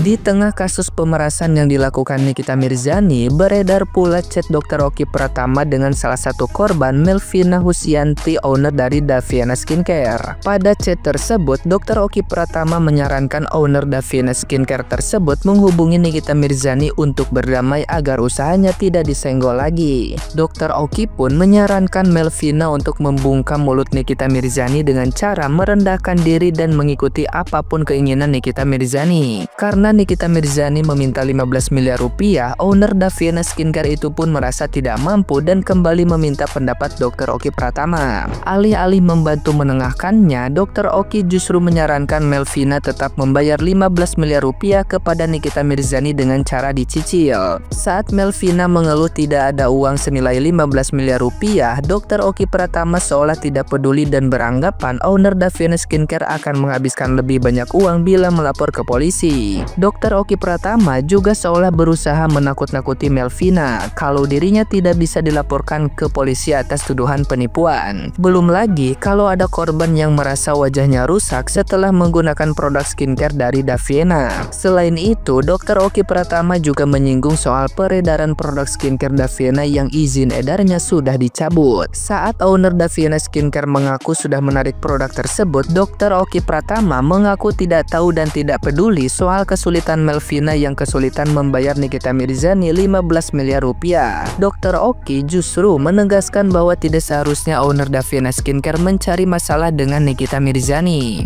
Di tengah kasus pemerasan yang dilakukan Nikita Mirzani, beredar pula chat Dr. Oki Pratama dengan salah satu korban, Melvina Husianti, owner dari Daviana Skincare. Pada chat tersebut, Dr. Oki Pratama menyarankan owner Daviana Skincare tersebut menghubungi Nikita Mirzani untuk berdamai agar usahanya tidak disenggol lagi. Dr. Oki pun menyarankan Melvina untuk membungkam mulut Nikita Mirzani dengan cara merendahkan diri dan mengikuti apapun keinginan Nikita Mirzani. Karena Nikita Mirzani meminta 15 miliar rupiah, owner Daviana Skincare itu pun merasa tidak mampu dan kembali meminta pendapat Dr. Oki Pratama. Alih-alih membantu menengahkannya, Dr. Oki justru menyarankan Melvina tetap membayar 15 miliar rupiah kepada Nikita Mirzani dengan cara dicicil. Saat Melvina mengeluh tidak ada uang senilai 15 miliar rupiah, Dr. Oki Pratama seolah tidak peduli dan beranggapan owner Daviana Skincare akan menghabiskan lebih banyak uang bila melapor ke polisi. Dr. Oki Pratama juga seolah berusaha menakut-nakuti Melvina kalau dirinya tidak bisa dilaporkan ke polisi atas tuduhan penipuan. Belum lagi kalau ada korban yang merasa wajahnya rusak setelah menggunakan produk skincare dari Daviana. Selain itu, Dr. Oki Pratama juga menyinggung soal peredaran produk skincare Daviana yang izin edarnya sudah dicabut. Saat owner Daviana Skincare mengaku sudah menarik produk tersebut, Dr. Oki Pratama mengaku tidak tahu dan tidak peduli soal kesulitan Melvina yang kesulitan membayar Nikita Mirzani 15 miliar rupiah. Dr. Oki justru menegaskan bahwa tidak seharusnya owner Daviana Skincare mencari masalah dengan Nikita Mirzani.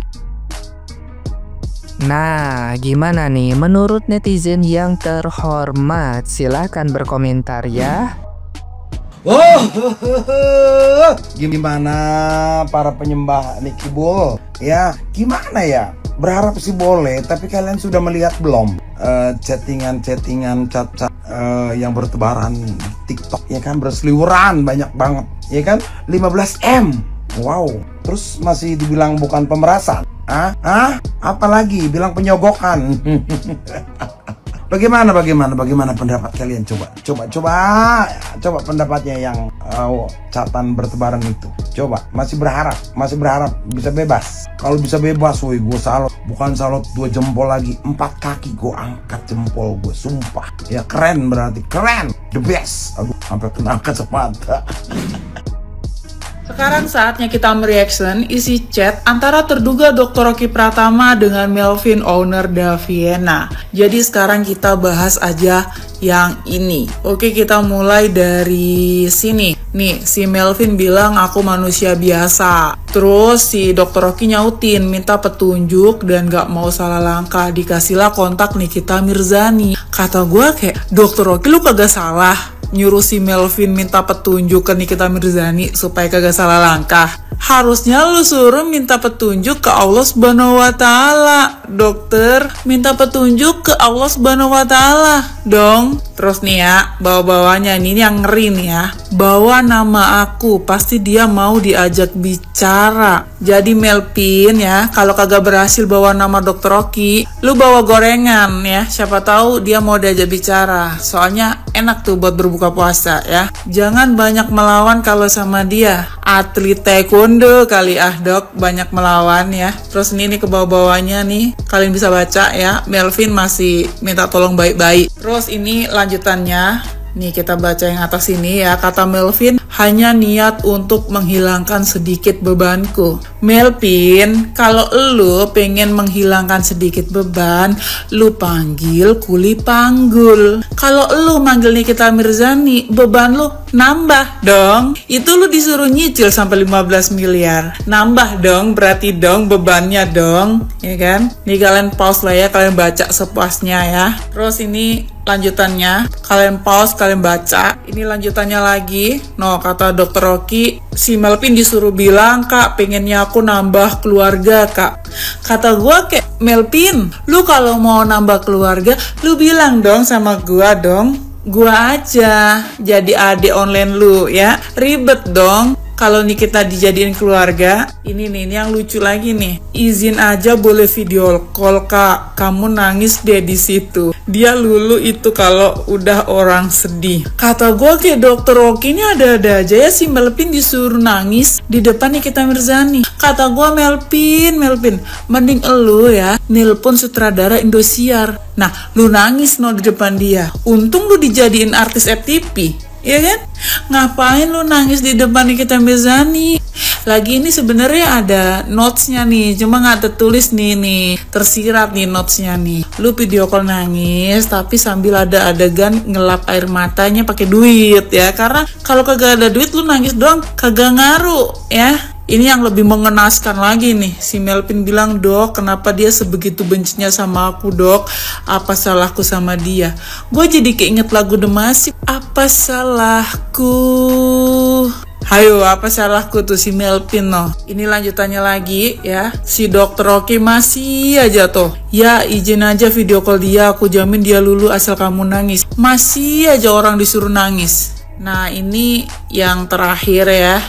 Nah, gimana nih menurut netizen yang terhormat? Silahkan berkomentar ya. Oh, gimana para penyembah Nicky Bull? Ya, gimana ya? Berharap sih boleh, tapi kalian sudah melihat belum chattingan cat-cat yang bertebaran TikTok ya kan, berseliweran banyak banget ya kan, 15 M. Wow, terus masih dibilang bukan pemerasan. Apalagi bilang penyogokan. Bagaimana pendapat kalian? Coba pendapatnya yang catatan bertebaran itu. Coba, masih berharap bisa bebas. Kalau bisa bebas, woi, gue salut. Bukan salut 2 jempol lagi, 4 kaki gue angkat jempol gue, sumpah. Ya keren, berarti keren, the best. Aduh, sampai kena kacamata. Sekarang saatnya kita mereaction isi chat antara terduga Dr. Oki Pratama dengan Melvin, owner Daviana. Jadi sekarang kita bahas aja yang ini. Oke, kita mulai dari sini. Nih, si Melvin bilang aku manusia biasa. Terus si Dr. Oki nyautin, minta petunjuk dan gak mau salah langkah. Dikasihlah kontak Nikita Mirzani. Kata gue kayak, Dr. Oki lu kagak salah nyuruh si Melvin minta petunjuk ke Nikita Mirzani supaya kagak salah langkah. Harusnya lu suruh minta petunjuk ke Allah Subhanahu wa Ta'ala. Dokter, minta petunjuk ke Allah Subhanahu wa Ta'ala dong. Terus nih ya, bawa-bawanya ini yang ngeri nih ya. Bawa nama aku, pasti dia mau diajak bicara. Jadi Melvin ya, kalau kagak berhasil bawa nama Dr. Oki, lu bawa gorengan ya. Siapa tahu dia mau diajak bicara. Soalnya enak tuh buat berbuka puasa ya. Jangan banyak melawan kalau sama dia. Atlet taekwondo kali dok, banyak melawan ya. Terus ini ke bawah-bawahnya nih, kalian bisa baca ya. Melvin masih minta tolong baik-baik. Terus ini lanjutannya. Nih kita baca yang atas ini ya. Kata Melvin, hanya niat untuk menghilangkan sedikit bebanku. Melvin, kalau lu pengen menghilangkan sedikit beban, lu panggil kuli panggul. Kalau lu manggil Nikita Mirzani, beban lu nambah dong. Itu lu disuruh nyicil sampai 15 miliar. Nambah dong, berarti dong bebannya dong, ya kan? Nih kalian pause lah ya, kalian baca sepuasnya ya. Terus ini lanjutannya, kalian pause, kalian baca. Ini lanjutannya lagi. No, kata Dr. Oki, si Melvin disuruh bilang, Kak, pengennya aku nambah keluarga, Kak. Kata gua kayak, Melvin, lu kalau mau nambah keluarga, lu bilang dong sama gua dong. Gua aja jadi adik online lu ya. Ribet dong. kalau nih kita dijadiin keluarga, ini nih, ini yang lucu lagi nih. Izin aja boleh video call Kak, kamu nangis deh di situ. Dia lulu itu kalau udah orang sedih. Kata gue kayak Dokter Oki ini ada-ada aja ya si Melvin disuruh nangis di depan Nikita Mirzani. Kata gue Melvin, mending elu ya nelpon sutradara Indosiar. Nah, lu nangis no di depan dia. Untung lu dijadiin artis FTV, ya kan? Ngapain lu nangis di depan Nikita Mirzani? Lagi ini sebenarnya ada notesnya nih, cuma nggak tertulis nih tersirat nih notesnya nih. Lu video call nangis, tapi sambil ada adegan ngelap air matanya pakai duit ya, karena kalau kagak ada duit lu nangis doang kagak ngaruh ya. Ini yang lebih mengenaskan lagi nih, si Melvin bilang, "Dok, kenapa dia sebegitu bencinya sama aku, Dok? Apa salahku sama dia?" Gue jadi keinget lagu The Massive, apa salahku? Hayo, apa salahku tuh si Melvin no. Ini lanjutannya lagi ya. Si Dokter Oki masih aja tuh. Ya izin aja video call dia, aku jamin dia lulu asal kamu nangis. Masih aja orang disuruh nangis. Nah ini yang terakhir ya.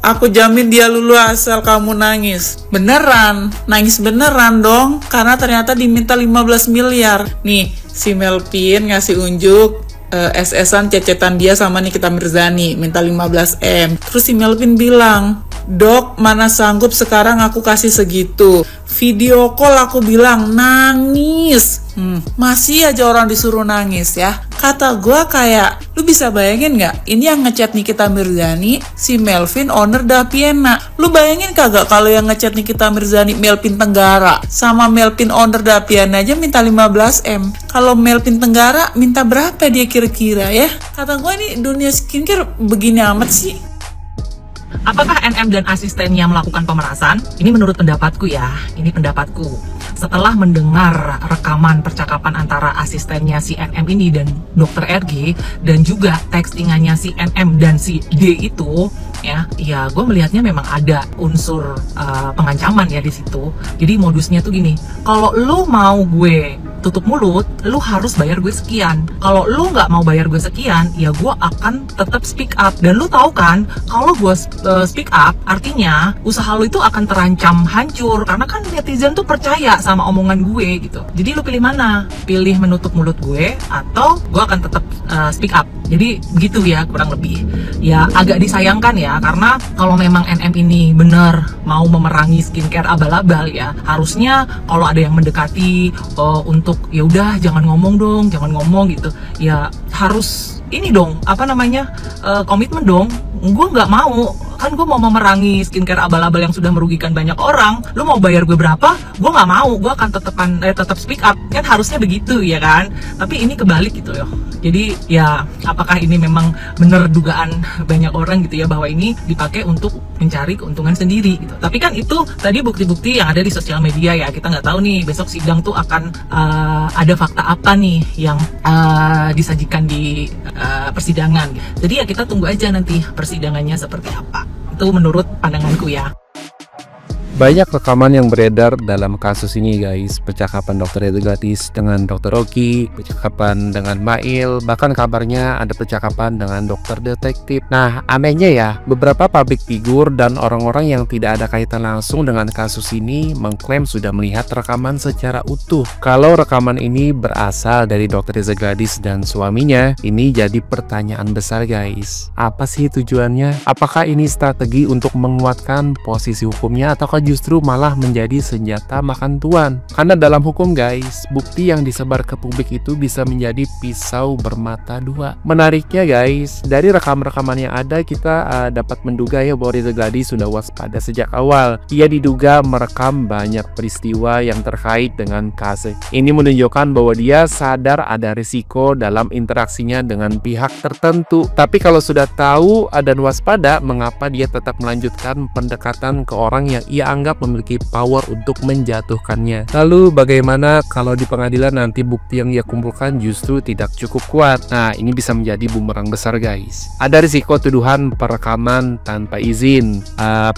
Aku jamin dia lulu asal kamu nangis. Beneran, nangis beneran dong. Karena ternyata diminta 15 miliar. Nih, si Melvin ngasih unjuk SS-an cecetan dia sama Nikita Mirzani, minta 15M. Terus si Melvin bilang, "Dok, mana sanggup sekarang aku kasih segitu. Video call aku bilang nangis." Masih aja orang disuruh nangis ya. Kata gue kayak, lu bisa bayangin gak? Ini yang ngechat Nikita Mirzani, si Melvin owner Daviena. Lu bayangin kagak kalau yang ngechat Nikita Mirzani Melvin Tenggara sama Melvin owner Daviena aja minta 15M. Kalau Melvin Tenggara minta berapa dia kira-kira ya? Kata gue ini dunia skincare begini amat sih. Apakah NM dan asistennya melakukan pemerasan? Ini menurut pendapatku ya, ini pendapatku. Setelah mendengar rekaman percakapan antara asistennya si NM ini dan Dr. RG, dan juga textingannya si NM dan si D itu, ya gue melihatnya memang ada unsur pengancaman ya di situ. Jadi modusnya tuh gini, kalau lu mau gue tutup mulut, lu harus bayar gue sekian. Kalau lu nggak mau bayar gue sekian, ya gue akan tetap speak up. Dan lu tahu kan, kalau gue speak up, artinya usaha lu itu akan terancam hancur. Karena kan netizen tuh percaya sama omongan gue gitu. Jadi lu pilih mana? Pilih menutup mulut gue, atau gue akan tetap speak up. Jadi begitu ya kurang lebih. Ya agak disayangkan ya, karena kalau memang NM ini benar mau memerangi skincare abal-abal ya, harusnya kalau ada yang mendekati untuk ya udah jangan ngomong dong, jangan ngomong gitu. Ya harus ini dong, komitmen dong. Gue nggak mau, kan gue mau memerangi skincare abal-abal yang sudah merugikan banyak orang. Lu mau bayar gue berapa? Gue nggak mau, gue akan tetap speak up. Kan harusnya begitu ya kan? Tapi ini kebalik gitu loh. Jadi ya apakah ini memang benar dugaan banyak orang gitu ya, bahwa ini dipakai untuk mencari keuntungan sendiri gitu. Tapi kan itu tadi bukti-bukti yang ada di sosial media ya. Kita nggak tahu nih besok sidang tuh akan ada fakta apa nih yang disajikan di persidangan. Jadi ya kita tunggu aja nanti persidangannya seperti apa. Itu menurut pandanganku ya. Banyak rekaman yang beredar dalam kasus ini guys. Percakapan Dr. Edgatis dengan Dr. Oki, percakapan dengan Mail, bahkan kabarnya ada percakapan dengan dokter detektif. Nah anehnya ya, beberapa public figure dan orang-orang yang tidak ada kaitan langsung dengan kasus ini mengklaim sudah melihat rekaman secara utuh. Kalau rekaman ini berasal dari Dr. Edgatis dan suaminya, ini jadi pertanyaan besar guys. Apa sih tujuannya? Apakah ini strategi untuk menguatkan posisi hukumnya, ataukah justru malah menjadi senjata makan tuan? Karena dalam hukum guys, bukti yang disebar ke publik itu bisa menjadi pisau bermata dua. Menariknya guys, dari rekam-rekaman yang ada kita dapat menduga ya bahwa Reza Gladys sudah waspada sejak awal. Ia diduga merekam banyak peristiwa yang terkait dengan kasus. Ini menunjukkan bahwa dia sadar ada risiko dalam interaksinya dengan pihak tertentu. Tapi kalau sudah tahu dan waspada, mengapa dia tetap melanjutkan pendekatan ke orang yang ia anggap memiliki power untuk menjatuhkannya. Lalu bagaimana kalau di pengadilan nanti bukti yang ia kumpulkan justru tidak cukup kuat? Nah, ini bisa menjadi bumerang besar guys. Ada risiko tuduhan perekaman tanpa izin,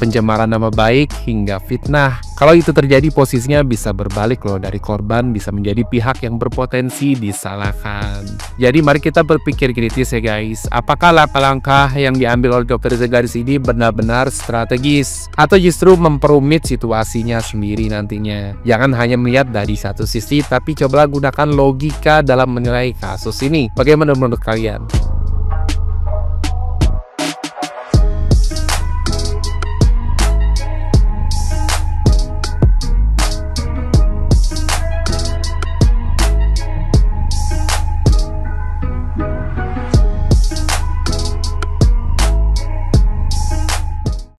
pencemaran nama baik, hingga fitnah. Kalau itu terjadi, posisinya bisa berbalik loh, dari korban bisa menjadi pihak yang berpotensi disalahkan. Jadi mari kita berpikir kritis ya guys. Apakah langkah-langkah yang diambil oleh Dr. Reza Garis ini benar-benar strategis atau justru memperumit situasinya sendiri nantinya? Jangan hanya melihat dari satu sisi, tapi cobalah gunakan logika dalam menilai kasus ini. Bagaimana menurut kalian?